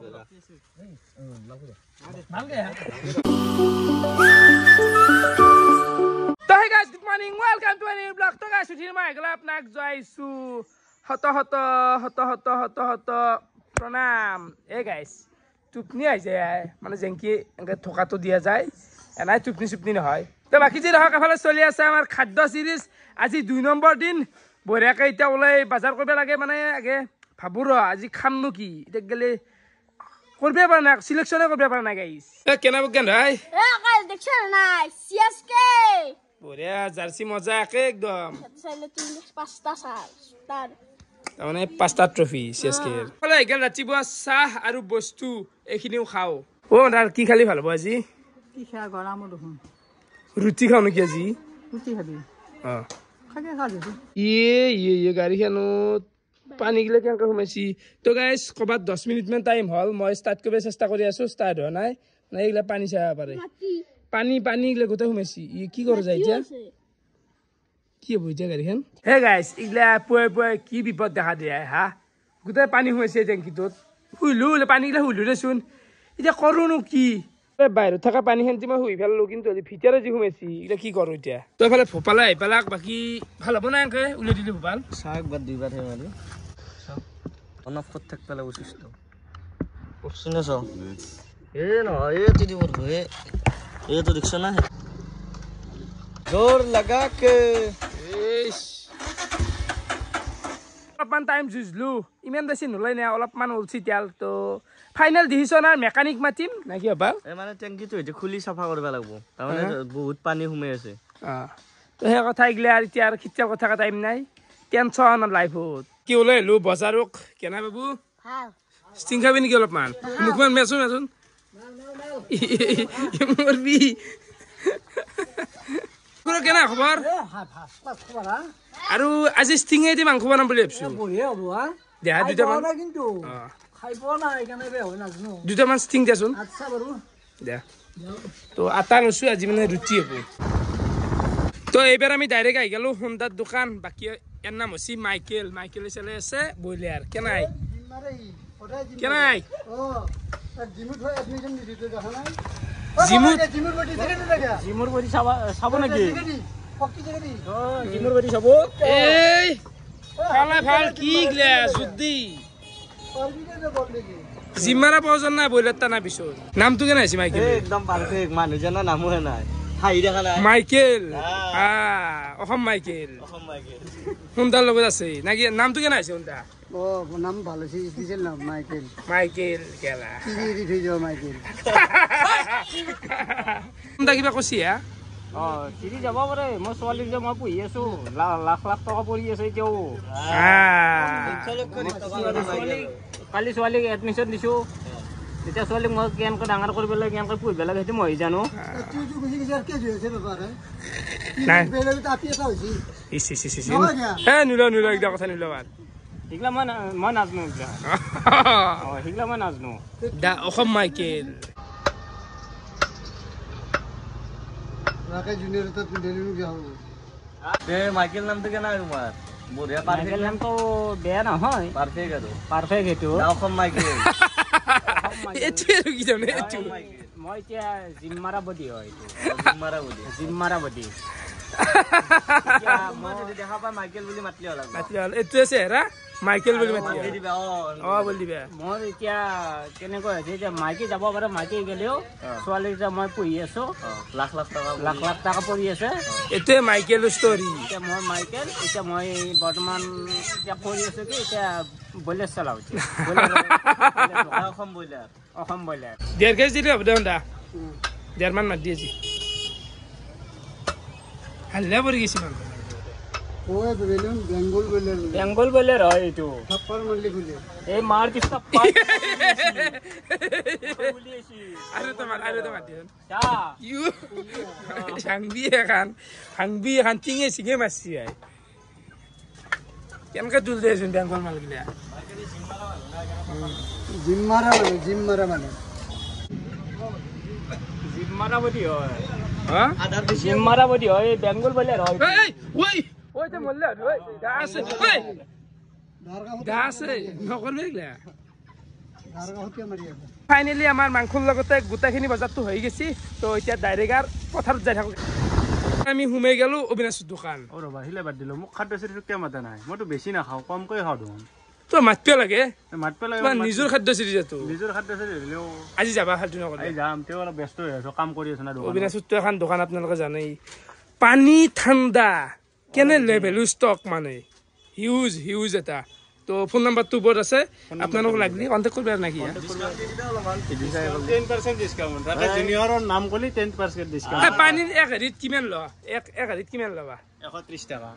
So hey guys, good morning. Welcome to a new vlog. So guys, today my glap nak jaisu. Hoto pranam. Hey guys, tupni aise hai. Mane jenki enke thoka to diya jai. Enai tupni nohoy. To baki je rahak afale choli ase amar khadya series. Aji 2 number din. Boriake eta olai bazar korbe lage mane age bhaburo aji khamnu ki. Eta gele korbe para na selection korbe para na guys. E kena bogen bhai? Eh guys, দেখছেন না CSK বড়িয়া jersey মজা একদম চাইলে তুই পাঁচটা star মানে পাঁচটা trophy CSK এর ফলে এখানে ৰাতিপুৱা চাহ আৰু বস্তু এখিনিও খাও ও আর কি খালি ভালো আজি কি খা গরম দেখুন রুটি খাও নাকি আজি রুটি খাবি হ্যাঁ খাগে খা দিবি ইয়ে গাড়ী খানত পানী গিলা কেনেকৈ সোমাইছি তো গাইস কবাত 10 মিনিট মান টাইম হল মই স্টার্ট কৰিব চেষ্টা কৰি আছো স্টাৰ্ট হোৱা নাই না এইগিলা পানী চাবা পাৰে পানী গিলা গোটা সোমাইছি ই কি কৰে যায় এতিয়া কি হব এতিয়া গাড়ীখন হে গাইস ইগলা পুৱে কি বিপদ দেখা দিয়ে হা গোটা পানী সোমাইছে টেংকিটোত হুইলু পানী গিলা হুইলু দেচোন এতিয়া কৰোনো কি বাহিৰত থকা পানীখন যে মই হুই ফেললো কিন্তু ভিতৰে যে সোমাইছি ইগলা কি কৰো এতিয়া তই ফালে ভোপালা আহিপালাক বাকি ভাল হ'ব না এনকে উলাই দিলে ভোপাল শাক বাদ দুইবার হে মারি অনফ কত থাক পেলা বসিস তো শুনে সো এ না এ তিদি বড় হে এ তো দেখছ না জোর লাগা কে ইস অলপমান টাইম যুজলো ইমান বেছি নলয় না অলপমান উলছি তেল তো ফাইনাল ডিসিশন আর মেকানিক মাতিম নাকি বাবা এ মানে ট্যাঙ্কি তো এটা খুলি সাফা করবা লাগবো তার মানে বহুত পানি হুমে আছে তো হে কথা ইগলে আর এতিয়া আর খিচার কথা টাইম নাই টেনশন লাইফত কি ওলাই লো বজারক কেনা বাবু হ্যাঁ স্টিং খাবি নেকি অলপমান মুখমান মেছুন মরবি পুরো কেনা খবর আৰু আজি স্টিঙে দি মাংস বনাম বুলি ভাবছো বঢ়িয়া হ'ব হা দেহা দুটামান কিন্তু খাই পোৱা নাই কেনে বে হয় নাজনো দুটামান স্টিং দেচোন আচ্ছা বাৰু দে তো আটা লৈছো আজি মানে ৰুটি হ'ব তো এইবাৰ আমি ডাইৰেক্ট আহি গেলো হোন্দাৰ দোকান বাকি এর নাম হচ্ছে মাইকেল চলে আছে বইলার কেনাই ও জিমুত হয় এডমিশন দিছি তো দেখা নাই জিমুর বডি চাব নাকি পক্কি জায়গা দি জিমুর বডি চাব এই ফালা ফাল কি গলা যুদ্ধি জিমারা প্রয়োজন নাই বইলার তা না পিছত নামটো কেনে আছে মাইকেল একদম পারফেক্ট মানুহ জানা নামো নাই হাই দেখা নাই মাইকেল অসম মাইকেল হুন্দার লগত আছে নাকি নামটো কেনে আছে হুন্দা ও নাম ভালো আছে স্পেশাল নাম মাইকেল কেলা কি দি থৈ যাও মাইকেল হুন্দা কিবা কৈছি হা চিৰি যাব পাৰে মই ছোৱালীক যে মই পঢ়ি আছো লাখ টকা পৰি আছে এতিয়াও কালি ছোৱালীক এডমিশ্যন দিছো তেতিয়া ছোৱালীক মই কেনেকৈ ডাঙৰ কৰিব লাগে কেনেকৈ পঢ়িব লাগে সেইটো মই জানো নিল একদম কথা নিল সেইগিলা মই নাজানো সেইগিলা মই নাজানো অসম মাইকেল মাইকেল নামটো কেনা তোমাৰ বঢ়িয়া মাইকেল নামটো বেয়া নহয় পাৰফেক্ট এইটো অসম মাইকেল মই এতিয়া জিম মাৰা বডি হয় জিম মাৰা বডি দেখা পাই মাইকেল বুলি মাতিলে হ'ল এইটো আছে হেৰা মাইকেল বুলি মাতি বল দিবা মই এতিয়া কেনেকৈ হৈছে এতিয়া মাইকী যাব পাৰে মাইকী গেলেও ছোৱালী যে মই পঢ়ি আছো লাখ টকা পৰি আছে এইটোৱে মাইকেল ষ্টৰী এতিয়া মই মাইকেল এতিয়া মই বৰ্তমান এতিয়া পঢ়ি আছো কি এতিয়া বইলাৰ চলাও অসম বইলাৰ 1.5 কেজি দিলে হ'ব দে দা 1.5 মান মাতি দিছি হাল্লা পৰি গৈছে মান বেংগল বইলাৰ হয় এইটো এই মাৰ পিছত আৰু তোমাৰ হাংবি এখন টিঙে চিঙে মাৰছি কেনেকৈ তুল দেচোন বেংগল মালগিলা জিম মাৰা মানে জিম মাৰা বডি হয় বেংগল বইলাৰ হয় ওই তো মল্লা ওই গাছে নকৰবে এগুলা ফাইনেলি আমাৰ মাংসৰ লগতে গোটেইখিনি বজাৰটো হৈ গৈছে তো এতিয়া ডাইৰেক্ট আৰু পথাৰত যাই থাকোঁ আমি সোমাই গ'লো অবিনাশৰ দোকান অ ৰ'বা আহিলে বাদ দিলোঁ মোক খাদ্য চিৰিটো কিয় মাতা নাই মইতো বেছি নাখাওঁ কমকৈ খাওঁ দেখোন তই মাতিব লাগে মাতিব লাগে তোমাৰ নিজৰ খাদ্য চিৰিজাটো নিজৰ খাদ্য চিৰি হ'লেও আজি যাবা খাদ্য নকৰে এই যাম তেওঁ অলপ ব্যস্ত হৈ আছোঁ কাম কৰি আছোঁ না দোকানত অবিনাশৰটো এখন দোকান আপোনালোকে জানেই পানী ঠাণ্ডা কেনে লেভেল ষ্টক মানে হিউজ এটা তো ফোন নাম্বাৰটো ওপৰত আছে আপোনালোক লাগিলে কণ্টেক্ট কৰিব নেকি 10% ডিছকাউণ্ট তাতে জুনিয়ৰৰ নাম ক'লি 10% ডিছকাউণ্ট পানীৰ এক হেৰিত কিমান ল এক হেৰিত কিমান ল'বা 130 টকা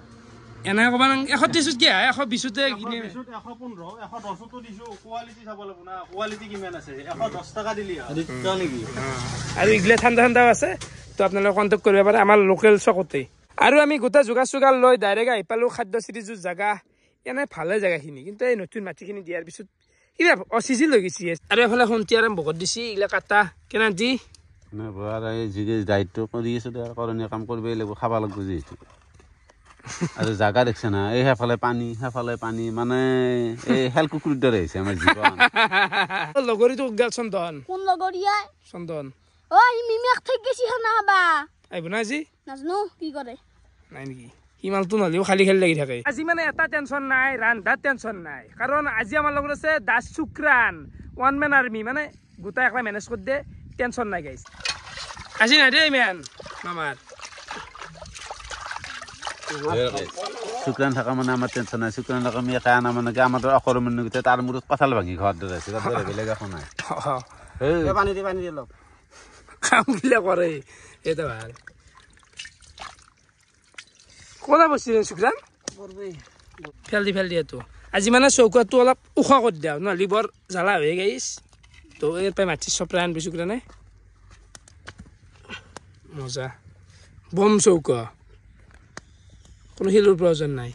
এনে ক'বা 130 কি 120তে কিনে 115 110টো দিছোঁ কোৱালিটি চাব লাগিব না কোৱালিটি কিমান আছে 110 টকা দিলি নেকি আৰু এইগিলা ঠাণ্ডাও আছে তো আপোনালোকে কণ্টেক্ট কৰিব পাৰে আমাৰ লোকেল চকতে আৰু আমি গোটেই যোগাৰ লৈ ডাইৰেক্ট আহি পালোঁ খাদ্য চিৰিজৰ জেগা এনে ভালে জেগাখিনি কিন্তু এই নতুন মাটিখিনি দিয়াৰ পিছত কিবা অচিজি লৈ গৈছে আৰু এফালে সন্ধিয়াৰে বহুত দিছে এইগিলা কাটা কেনে দি যি দায়িত্ব কৰি আছো কৰণীয় কাম কৰিবই লাগিব খাব লাগিব যিহেতু আৰু জাগা দেখছে না এই সেইফালে পানী মানে এই হেল কুকুৰৰ দৰে হৈছে আমাৰ জীৱন লগৰীটো গেল চন্দন কোন লগৰীয়া চন্দন ঐ মিমিক ঠিক গেছি খানা খাবা আহিব না আজি নাজানো কি কৰে নাই নেকি সিমানটো নহ'লেও খালি লাগি থাকে আজি মানে এটা টেনশ্যন নাই ৰান্ধাৰ টেনশ্যন নাই কাৰণ আজি আমাৰ লগত আছে দাস শুক্ৰান ওৱান মেন আৰ্মি মানে গোটাই একলা মেনেজ কৰি দিয়ে টেনশ্যন নাই গাইছ আজি নাই দেই মেন মামাৰ শুক্ৰান থকা মানে আমাৰ টেনশ্যন নাই শুক্ৰান থকা আমি একে আনা মানে আমাৰ অসৰ মানুহকেইটা তাৰ মূৰত কঁঠাল ভাঙি ঘৰত দৰে আছে বেলেগ একো নাই পানী দি অলপ কামগিলা কৰে সেইটো ভাল ক'লা বস্তু শুক্ৰান ফেল দিয়াতো আজি মানে চৌকাটো অলপ ওখ কৰি দিয়া নহ'লে বৰ জ্বালা হৈ গাইছ তো ইয়াৰ পৰাই মাটি চপৰাই আনবি শুক্ৰানে মজা বম চৌকা কোনো শিলৰ প্ৰয়োজন নাই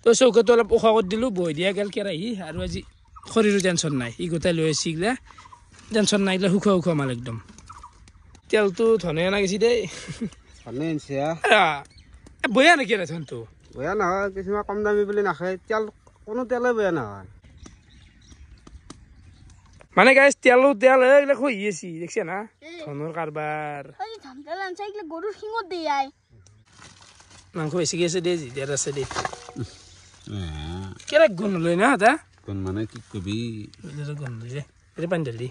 তো চৌকাটো অলপ ওখ কৰি দিলোঁ বহি দিয়া গেল কেৰাহী আৰু আজি শৰীৰৰ টেনশ্যন নাই ই গোটাই লৈ আহিছে এইগিলা টেনশ্যন নাই এইগিলা শুখোৱা মাল একদম তেলটো ধনে অনা গৈছে দেই বয়া নেকি ধনটো বেয়া নহয় কিছুমান কম দামী বুলি নাখায় তেল কোনো তেলে বেয়া নহয় মানে গাইছ তেল এইগিলা হৈ আছে দেখছে না ধনৰ কাৰবাৰ ধান তেল আনছে এইগিলা গৰুৰ শিঙত দিয়াই মাংস বেছিকে আছে দেই জিদিয়াত আছে দেই কেনে গুণ লৈ না এটা কোন মানে কি কবি গুণ লৈ যে এতিয়া পানী ঢালি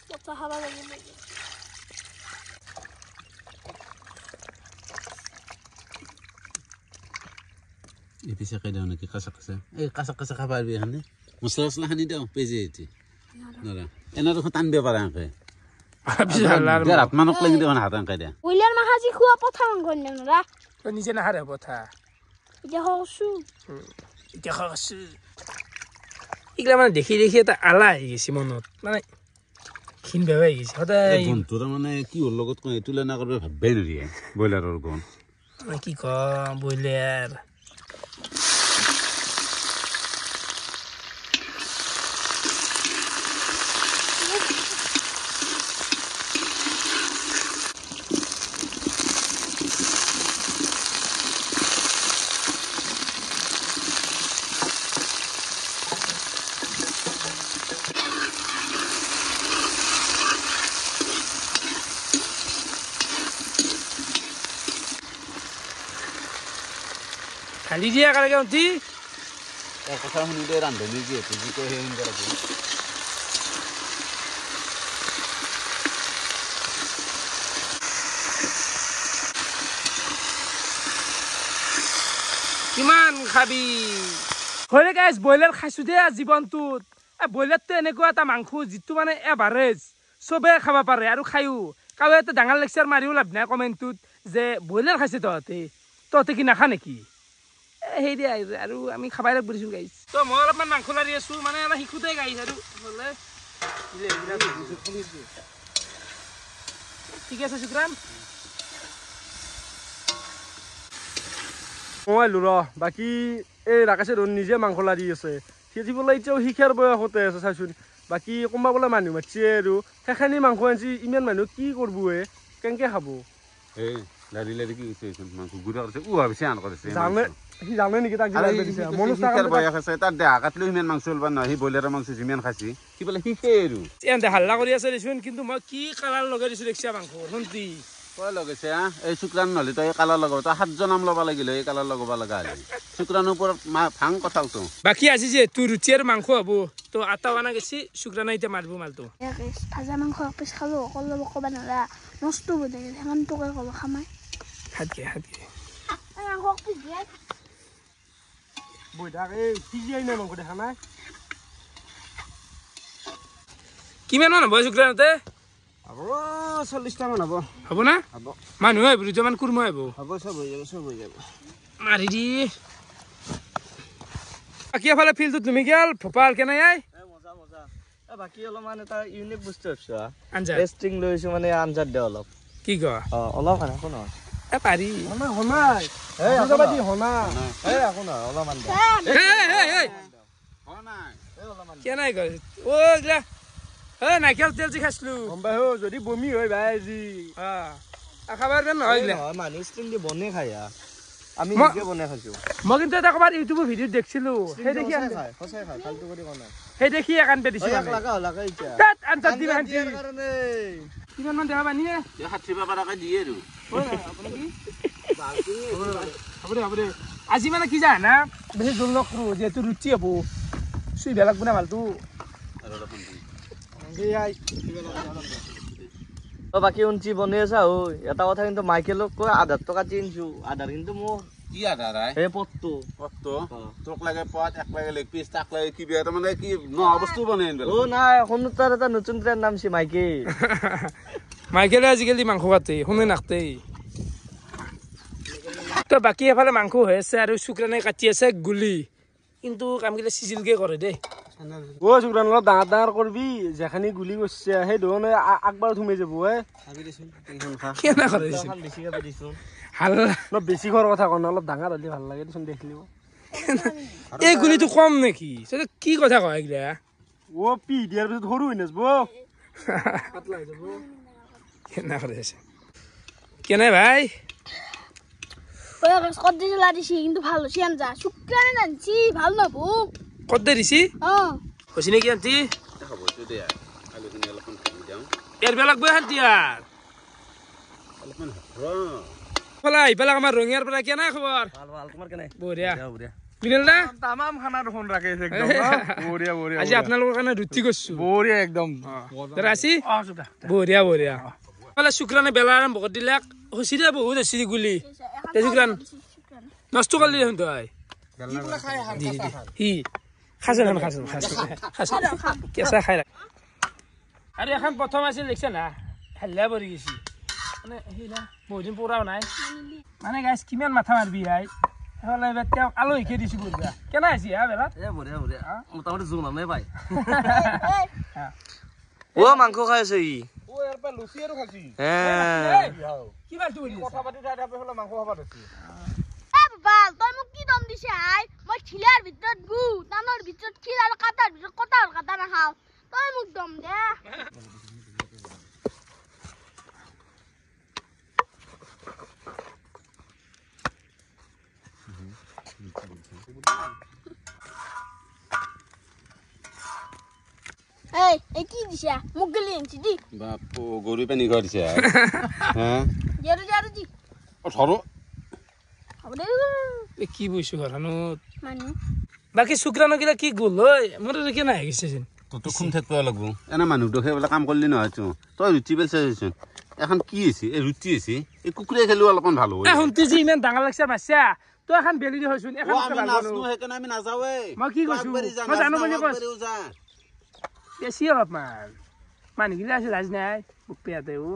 কথা খাবা লাগিব এই পিছে খাই দিওঁ নেকি কাঁচা এই কাঁচা খাব পাৰিবি এখানে মছলা সানি দিওঁ পেজি এটি নৰা এনে দেখোন টানিব পাৰে এনেকৈ হাতমানক লাগি দেখোন হাত এনেকৈ দিয়া ব্ৰইলাৰ মাখাজি খোৱা পঠা মাংস নৰা তই নিজে নাহাৰে পঠা এতিয়া কৈছো এতিয়া খাইছো এইগিলা মানে দেখি এটা আলা আহি গৈছে মনত মানে ক্ষীণ বেয়া আহি গৈছে সদায় গুণটো তাৰমানে কিহৰ লগত কয় তুলনা কৰিব ভাবিবই নোৱাৰি ব্ৰইলাৰৰ গুণ কি কম ব্ৰইলাৰ খালি দিয়া কাৰণে অতি তাৰ কথা শুনি দে ৰান্ধনি যিহেতু যি কয় সেই শুনিব লাগিব কিমান খাবি হয় গাইছ ব্ৰইলাৰ খাইছোঁ দেই জীৱনটোত ব্ৰইলাৰটো এনেকুৱা এটা মাংস যিটো মানে এভাৰেজ চবে খাব পাৰে আৰু খায়ো কাৰো এটা ডাঙৰ লেকচাৰ মাৰিও লাভ নাই কমেণ্টটোত যে ব্ৰইলাৰ খাইছে তহঁতে কি নাখা নেকি সেই দিয়া আৰু আমি খাবাই লাগিব দিছোঁ গাইছ তো মই অলপমান মাংস লাৰি আছোঁ মানে অলপ শিকোঁতে গাইছ আৰু ঠিক আছে শুক্ৰান মই আহিলোঁ ৰ বাকী এই ৰাকেশে ধৰ নিজে মাংস লাৰি আছে সিহঁতি বোলে এতিয়াও শিক্ষাৰ বয়সতে আছে চাইছোন বাকী কোনোবা বোলে মানুহ মাতিছে আৰু সেইখিনি মাংস আনিছে ইমান মানুহ কি কৰিব কেনেকৈ খাব লাৰি লাৰি কি কৈছে মাংস গুড়া কৰিছে ভাবিছে আন কৰিছে জানে সি জানে নেকি তাক আৰু জিলাই দিছে মনুজ শিকাৰ বয়স আছে তাৰ দেহা কাটলেও সিমান মাংস ওলবা নহয় সি ব্ৰইলাৰৰ মাংস যিমান খাইছি সি বোলে শিকে আৰু এনে হাল্লা কৰি আছে দেচোন কিন্তু মই কি কালাৰ লগাই দিছো দেখিছা মাংস শুনতি কয় লগাইছে এই শুক্ৰাণ নহ'লে তই এই কালাৰ লগাব তই 7জন নাম ল'ব লাগিলে এই কালাৰ লগাব লগা হ'লে শুক্ৰাণৰ ওপৰত ভাং কথাটো বাকী আজি যে তোৰ ৰুটি আৰু মাংস হ'ব তো আটা বানা গেছি শুক্ৰাণা এতিয়া মাৰিব মালটো ভাজা মাংস পিছ খালো অকল ল'ব ক'বা নৰা নষ্ট হৈ থাকে সিমান টকা ক'ব খামাই হাতকে মাংস পিছ দিয়াই বৈঠাক এই সিজিয়াই নাই মাংস দেখা নাই কিমান মান হ'ব শুক্ৰাণতে হ'ব 40টা মান হ'ব হ'ব না হ'ব মানুহ আহিব দুটামান কুৰমা আহিব হ'ব চব হৈ যাব মাৰি দি বাকী এফালে ফিল্ডটোত তুমি গেল ভোপাল কেনে আই মজা মজা বাকী অলপমান এটা ইউনিক বস্তু ভাবছো আঞ্জা টেষ্টিং লৈছো মানে আঞ্জাত দে অলপ কি ক অলপ খানা একো নহয় এ পাৰি হনাই এই যাবা দি হনা একো নহয় অলপমান দে কেনে ক অ গলা নাইকেল তেল যে খাইছিলো গম পাই যদি বমি হয় ভাই আজি খাবাৰ কাৰণে নহয় গলা মানুহ ষ্ট্ৰিং দি বনে খাই আমি মই- নিজে বনাই খাইছো মই কিন্তু এটা ক'ৰবাত ইউটিউবৰ ভিডিঅ'ত দেখিছিলো সেই দেখি সঁচাই খাই ফাল্টু কৰি কোৱা নাই সেই দেখি একানপে দিছো লাগা এতিয়া তাত আঞ্জাত দিবা আন্টি দিয়াৰ কাৰণে কিমান মান দেবা পানী 60 টকা দিয়ে আৰু হ'ব দে আজি মানে কি জানা বেছি জোল নকৰো যিহেতু ৰুটি হ'ব চুই বেয়া লাগব না ভালটো বাকী উঞ্চি বনাই আছা ঐ এটা কথা কিন্তু মাইকেলক কৈ 1000 টকা দিনছো 1000 কিন্তু মোক কি আধাৰাই সেই পথটো পথটো তোক লাগে পথ এক লাগে লেগ পিচ তাক লাগে কি বেয়া মানে কি নোহোৱা বস্তু বনাই আনিব ও নাই শুনুতাৰ এটা নতুন ট্ৰেণ্ড নামছি মাইকেল মাইকেলে আজিকালি মাংস কাটে শুনে নাকতেই তো বাকী এফালে মাংস হৈ আছে আৰু শুক্ৰাণে কাটি আছে গুলি কিন্তু কামগিলা চিজিলকে কৰে দেই ও শুক্ৰাণ অলপ ডাঙৰ ডাঙৰ কৰবি যেখানি গুলি কৰিছে সেই ধৰণে আগবাৰ সোমাই যাব কেনে কৰে দেচোন বেছিকে দিছো হাল্লা অলপ বেছি খোৱাৰ কথা কওঁ অলপ ডাঙৰ হ'লে ভাল লাগে দেচোন দেখিলিব এই গুলিটো কম নেকি তই কি কথা কয় এইগিলা ও পি দিয়াৰ পিছত সৰু হৈ নাযাব কেনে কৰে আছে কেনে ভাই কত দিছে লাদিছি কিন্তু ভাল হইছে আঞ্জা শুক্রানে জানছি ভাল নবো কত দিছি হইছে নেকি আন্টি হ'ব তো দে আলুখিনি অলপমান ভাঙি দিওঁ এর বেলাক বই আন্টি আর অলপমান ফলাই বেলাক আমার রঙিয়ার পৰা কেনা খবৰ ভাল ভাল তোমাৰ কেনে বঢ়িয়া বঢ়িয়া বিনেল দা তামাম খানা দেখোন ৰাখে একদম বঢ়িয়া বঢ়িয়া আজি আপোনালোকৰ কাৰণে ৰুটি কৰিছো বঢ়িয়া একদম ৰাছি বঢ়িয়া বঢ়িয়া ফলে শুক্ৰানে বেলা আৰম্ভ কৰি দিলাক হচি দে বহুত হচি গুলি তে শুক্ৰান নষ্ট কৰি দিলে তই হি খাইছে না খাইছে খাইছে কেঁচা খাই আৰু এখন প্ৰথম আছিল দেখিছা না হেল্লা পৰি গৈছি মানে সেইলা বহুত দিন পৰাও নাই মানে গাইছ কিমান মাথা মাৰবি আই সেইফালে এতিয়া আলহীকে দিছো বঢ়িয়া কেনে আহিছি হা বেলা বঢ়িয়া বঢ়িয়া মোটামুটি জোৰ নামে পাই ও মাংস খাই আছে ই ও ইয়াৰ পৰা লুচি আৰু খাইছি কি বালটো কৰি কথা পাতি তাই হলে মাংস খাব দিছি এ বাবা তই মোক কি দম দিছে আই মই খিলাৰ ভিতৰত গু তানৰ ভিতৰত খিল আৰু কাটাৰ ভিতৰত কটাৰ কাটা নাখাও তই মোক দম দে এই কি দিছা মোক গলি আনছি দি বাপু গৰু পানী ঘৰ দিছে হা জেৰু জেৰু দি ধৰো হ'ব দে কি বইছো ঘৰখনত মানুহ বাকী শুক্ৰাণৰ কিলা কি গ'ল ঐ মোৰ কেনে আহি গৈছে যেন তোৰতো খুন থাকিব লাগব এনে মানুহটো সেইবিলাক কাম কৰিলি নহয় তই ৰুটি বেলচাচোন এখন কি হৈছে এই ৰুটি হৈছে এই কুকুৰে খেলিও অলপমান ভাল হ'ব শুনতি যে ইমান ডাঙৰ লাগছে মাছা তই এখন বেলি দি হৈছোন এখন সেইকাৰণে আমি নাযাওৱে মই কি কৈছো মই জানো বুলি কৈছো বেছি অলপমান মানুহগিলা আছে লাজ নাই মোক পেয়াতেও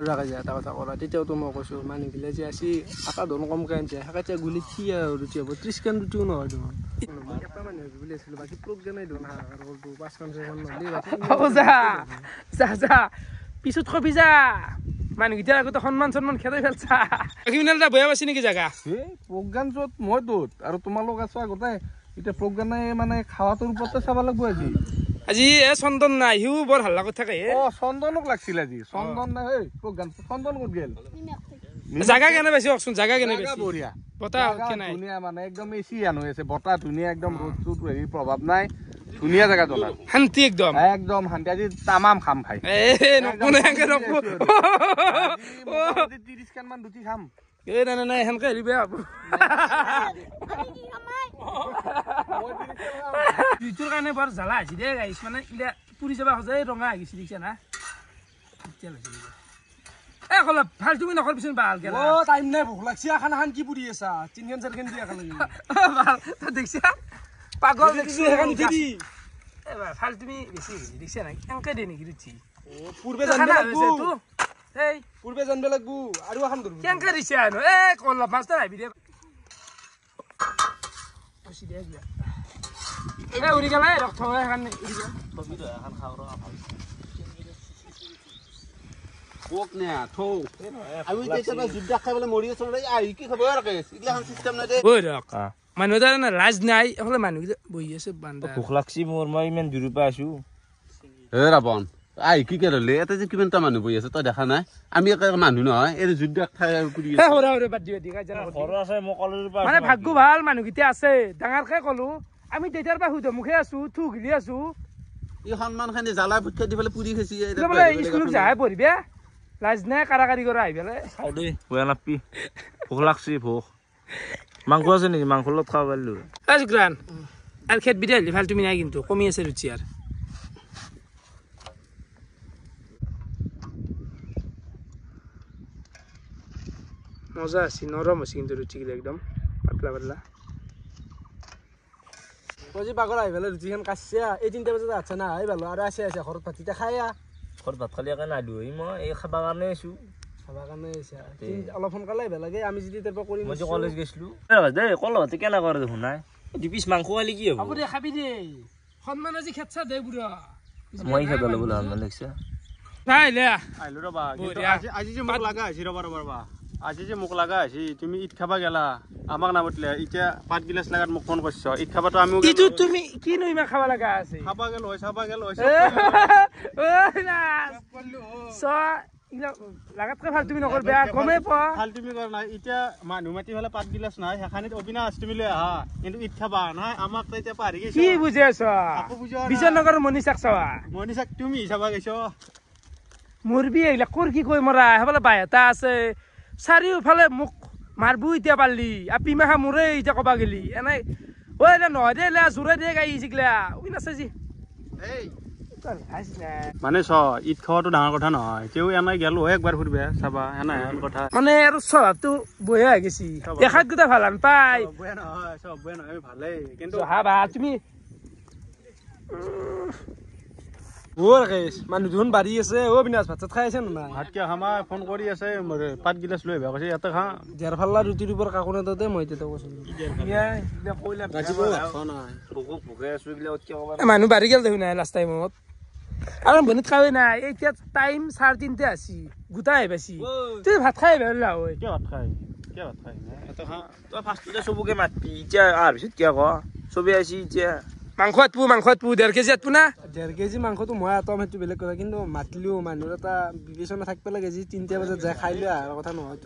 ৰাখা যায় এটা কথা কৰা তেতিয়াওতো মই কৈছোঁ মানুহগিলা যে আছে এটা ধন কমকৈ আনিছে সেকাতে গুলি কি আৰু ৰুটি হ'ব 30 খান ৰুটিও নহয় দেখোন এটা মানুহ বুলি আছিলোঁ বাকী প্ৰগ্ৰেম নাই দেখোন 5 খান 6 খান নহ'লে যা যা পিছত কবি যা মানুহকেইটাৰ আগতে সন্মান চন্মান খেদাই ফেলছা কিমান এটা বয়া পাইছে নেকি জেগা প্ৰগ্ৰাম য'ত মই দূৰত আৰু তোমালোক আছো আগতে এতিয়া প্ৰগ্ৰামে মানে খাৱাটোৰ ওপৰতে চাব লাগিব আজি এ চন্দন নাই সিও বৰ হাল্লা কৰি থাকে চন্দনক লাগছিল আজি চন্দন নাই প্ৰগ্ৰাম চন্দন ক'ত গেল জাগা কেনে পাইছে কওকচোন জাগা কেনে জাগা পাইছে বঢ়িয়া বতাহ জাগা কেনে ধুনীয়া মানে একদম এচি আন হৈ আছে বতাহ ধুনীয়া একদম ৰ'দ চুদ হেৰি প্ৰভাৱ নাই ধুনীয়া জাগা জ্বলা শান্তি একদম একদম শান্তি আজি তামাম খাম খাই এ নকনে হেনকে নকব 30 খান মান দুটি খাম এ নাই হেনকে হেৰি বেয়া হ'ব ইটোৰ কাৰণে বৰ জ্বালা হৈছে দে গাইছ মানে ইলা পুৰি যাবা খোজে ৰঙা হৈ গৈছে দেখিছা না এ কল ভাল তুমি নকৰবিচোন ভালকে ও টাইম নাই ভোক লাগছি খানা খান কি পুৰি আছা তিনখান চাৰখান দিয়া খান লাগি ভাল তই দেখিছা পাগল দেখিছো সেইখান উঠি দি এ ভাল তুমি বেছি দেখিছা না এনেকে দে নেকি ৰুচি পূৰ্বে জানব লাগব এই পূৰ্বে জানব লাগব আৰু এখন ধৰব কেনকে দিছে আনো এ কল মাছটা আহিবি দে খুশি দে গিয়া এ উৰি গেলা ৰখ থ এখন উৰি গেল এখন খাওঁ ৰ কক নে থৌ আমি কেতিয়াবা যুদ্ধ খাই পেলাই মৰি আছো আহি কি খবৰ ৰাখে এইগিলাখন চিষ্টেম নাই দে ঐ ৰখ মানুহ তাৰ লাজ নাই এফালে মানুহ বহি আছে বান্দা ভোক লাগছি মোৰ মই ইমান দূৰৰ পৰা আছো হে ৰাৱণ আহি কি কৰিলে ইয়াতে যে কিমানটা মানুহ বহি আছে তই দেখা নাই আমি একে মানুহ নহয় এই যুদ্ধ খাই পুৰি এ হৰা হৰা বাদ দিবা দিগা জানা ঘৰ আছে মই কলেজৰ পৰা মানে ভাগ্য ভাল মানুহকেইটা আছে ডাঙৰকে কলো আমি তেতিয়াৰ পৰা সুধ মুখে আছো থু গিলি আছো এই সন্মানখানি জ্বালা পুটকা দি পেলাই পুৰি খাইছি বোলে স্কুলত যাই পঢ়িবে লাজ নাই কাৰাকাৰী কৰা আহি পেলাই খাওঁ দেই বেয়া নাপি ভোক লাগছি ভোক মাংস আছে নেকি মাংস লগত খাব পাৰিলো শুক্ৰান আৰু খেত বিদায় ভাল তুমি নাই কিন্তু কমি আছে ৰুচি আৰু মজা আছে নৰম আছে কিন্তু ৰুচিগিলা একদম পাতলা পাতলা তই যে পাগল আহি পেলাই ৰুটিখন কাটছে এই 3টা বজাত আচ্ছা না আহি পালো আৰু আছে ঘৰত ভাতিটা খাই ঘৰত ভাত খালি একে নাইলো মই এই খাবৰ কাৰণে আছো খাবৰ কাৰণে অলপ সোনকালে আহিব লাগে আমি যদি তাৰ পৰা কৰিম মই যে কলেজ গৈছিলো দেই কলহতে কেনে কৰে দেখোন নাই 2 পিচ মাংস খালি কি হ'ব হ'ব দে খাবি দে সন্মান আজি খেতছা দে বুঢ়া মই খাব লাগিব সন্মান লাগছে নাই লে আহিলো ৰবা আজি যে মোক লাগা হৈছে ৰবা আজি যে মোক লাগা হৈছে তুমি ঈদ খাবা গেলা আমাক নামতলে এতিয়া 5 গিলাচ লাগাত মোক ফোন কৰিছ ঈদ খাবাতো আমিও ইটো তুমি কিনো ইমান খাব লগা আছে খাবা গেল হয় ঐ না চ লাগাতকৈ ভাল তুমি নকৰ বেয়া গমেই পোৱা ভাল তুমি কৰা নাই এতিয়া মানুহ মাতি পেলাই 5 গিলাচ নাই সেইখানিত অবিনাশ তুমি লৈ আহা কিন্তু ঈদ খাবা নাই আমাক তো এতিয়া পাহৰি গৈছ কি বুজি আছ বিজয়নগৰৰ মনিচাক চাৱা মনিচাক তুমি চাবা গৈছ মুৰবি এইবিলাক কৰ কি কৈ মৰা সেইফালে বাই এটা আছে চাৰিওফালে মোক মাৰবো এতিয়া পাৰলি আপি মাহা মোৰে এতিয়া কবা গেলি এনেই ঐ এতিয়া নহয় দে জোৰে দে গাই শিকলা উই নাছে যি মানে চ ঈদ খোৱাটো ডাঙৰ কথা নহয় তেও এনেই গেলো একবাৰ ফুৰিবে চাবা এনাই কথা মানে আৰু স্বভাৱটো বয়া হৈ গেছি দেখাত গোটা ভাল হান পাই বয়া নহয় চব বয়া নহয় ভালেই কিন্তু হা বা তুমি ও ৰাকেশ মানুহ ধুন বাঢ়ি আছে ও বিনাশ ভাত চাত খাই আছে না ভাত কিয় খামা ফোন কৰি আছে 5 গিলাচ লৈ আহিবা কৈছে ইয়াতে খা জেৰ ফাল্লা ৰুটিৰ ওপৰত কাকো নেদে মই তেতিয়া কৈছো মানুহ বাঢ়ি গেল দেখোন লাষ্ট টাইমত আৰু বনিত খাওঁই নাই এতিয়া টাইম 3:30 আছি গোটা আহি পাইছি তুই ভাত খাই আহিবা ঐ কিয় ভাত খাই ইয়াতে খা তই ফাৰ্ষ্টতে চবকে মাতবি এতিয়া আহাৰ পিছত কিয় ক চবে আহিছি এতিয়া মাংস আতপু 1.5 কেজি আতপু না 1.5 কেজি মাংসটো মই আতম সেইটো বেলেগ কথা কিন্তু মাতলিও মানুহৰ এটা বিবেচনা থাকিব লাগে যি 3টা বজাত যায় খাই লৈ আহাৰ কথা নহয়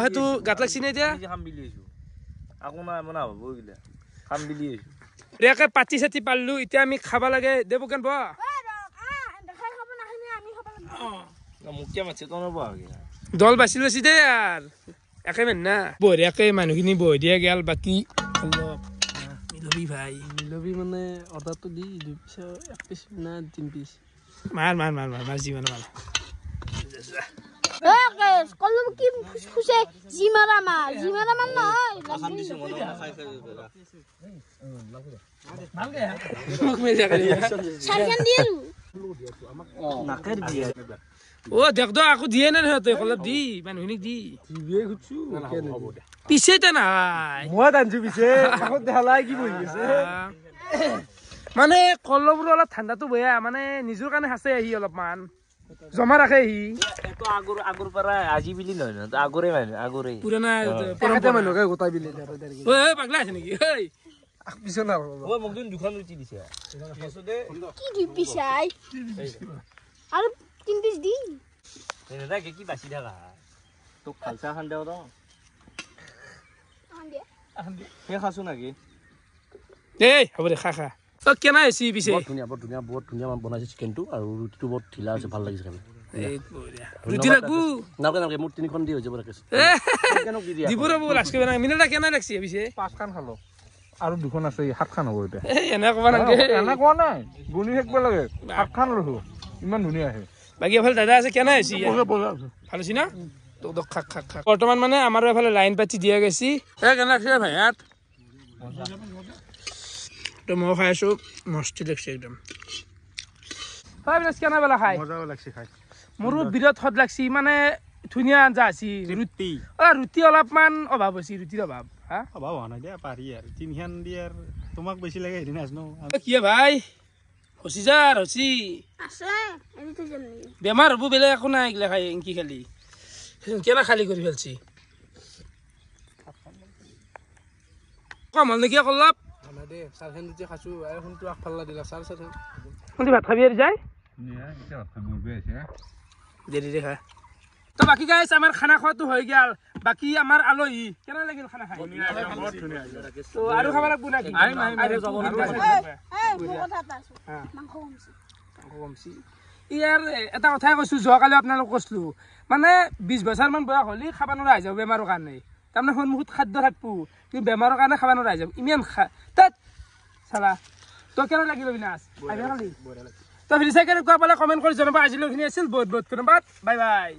সেইটো গাত লাগছি নে এতিয়া খাম বিলি আহিছো আকৌ নাই মনা হ'ব এইগিলা খাম বিলি আহিছো ৰেকে পাতি চাতি পাৰলো এতিয়া আমি খাবা লাগে দেবকেন ব মোক কিয় মাতছে তই নবহ দল বাছি লৈছি দে ইয়াৰ একে মেন না বঢ়িয়াকে মানুহখিনি বহি দিয়া গেল বাকী অলপ মিলবি ভাই মিলবি মানে অৰ্ডাৰটো দি 2 পিচ 1 পিচ না 3 পিচ মাৰ যিমান ভাল কেছ কলম কি খুশে জিমাৰা মান নহয় মোক মেল দিয়া কৰি চাৰখান দিল নাকেৰ দিয়া ও দেখ দো আকো দিয়ে না হতে কলব দি মানুহখিনিক দি বিয়ে খুচু পিছেতে নাই মই দাঞ্জু পিছে আগত দেখালাই কি বহি আছে মানে কলবোৰ অলপ ঠাণ্ডাটো বেয়া মানে নিজৰ কাৰণে হাসে আহি অলপমান জমা ৰাখে হি এটো আগৰ পৰা আজি বিলি নহয় ন আগৰে আগৰে পুৰণা পৰম্পৰা মানুহকে গোটাই বিলে ঐ পাগলা আছে নেকি ঐ পিছনা ও মোক দিন দুখন ৰুটি দিছে কি দুই পিছাই আৰু 3 পিছ দি এনেদা কি বাছি থাকা তোক খালচা খান দেও তো আন দে সেই খাইছো নাকি এই হ'ব দে খা খা তই কেনে হৈছি পিছে বহুত ধুনীয়া বনাইছে চিকেনটো আৰু ৰুটিটো বহুত ঢিলা হৈছে ভাল লাগিছে খাই এই বঢ়িয়া ৰুটি লাগবো নালাগে মোৰ 3খন দি হৈ যাব ৰাকেশ দিব ৰ'ব লাজকে বেনা মিনাটা কেনে লাগছি পিছে 5খান খালো আৰু 2খন আছে 7খান হ'ব এতিয়া এই এনে ক'বা নালাগে এনে কোৱা নাই গুনি থাকিব লাগে 7খান লৈছো ইমান ধুনীয়া আহে বাকী এফালে দাদা আছে কেনে হৈছি ভাল হৈছি না তোক খাক খাক খাক বৰ্তমান মানে আমাৰো এফালে লাইন পাতি দিয়া গৈছি কেনে লাগছে ভাই ইয়াত তো মই খাই আছো মস্তি লাগছে একদম হয় বিনাশ কেনে বেলা খাই মজা লাগছে খাই মোৰো বিৰাট হট লাগছি মানে ধুনীয়া আঞ্জা আছে ৰুটি ৰুটি অলপমান অভাৱ হৈছে ৰুটিৰ অভাৱ হা অভাৱ হোৱা নাই দিয়া পাৰি আৰু 3খান দি আৰু তোমাক বেছি লাগে এদিন আছ ন কি ভাই হচি যাৰ হচি আছে এদিতে জানি বেমাৰ হ'ব বেলেগ একো নাই এইগিলা খাই কি খালি কেনে খালী কৰি ফেলছি কম হ'ল নেকি অলপ দে চাৰখান যেতিয়া খাইছো আৰু শুনটো আগফালে দিলা চাৰ শুনি ভাত খাবি আৰু যায় দেৰি দে খা তো বাকী গাইছ আমাৰ খানা খোৱাটো হৈ গেল বাকী আমাৰ আলহী কেনে লাগিল খানা খাই তো আৰু খাব লাগব নাকি এই মোৰ কথা এটা আছে মাংস কমছি ইয়াৰ এটা কথাই কৈছোঁ যোৱাকালি আপোনালোক কৈছিলোঁ মানে 20 বছৰমান বয়স হ'লে খাব নোৱাৰা হৈ যাব বেমাৰৰ কাৰণে তাৰমানে সন্মুখত খাদ্য থাকব কিন্তু বেমাৰৰ কাৰণে খাব নোৱাৰা হৈ যাব ইমান তাত চালা তই কেনে লাগিল বিনাশ আহিবি খালি তই ভিডিঅ' চাই কেনেকুৱা পালে কমেণ্ট কৰি জনাবা আজিলৈখিনি আছিল বহুত বহুত ধন্যবাদ বাই বাই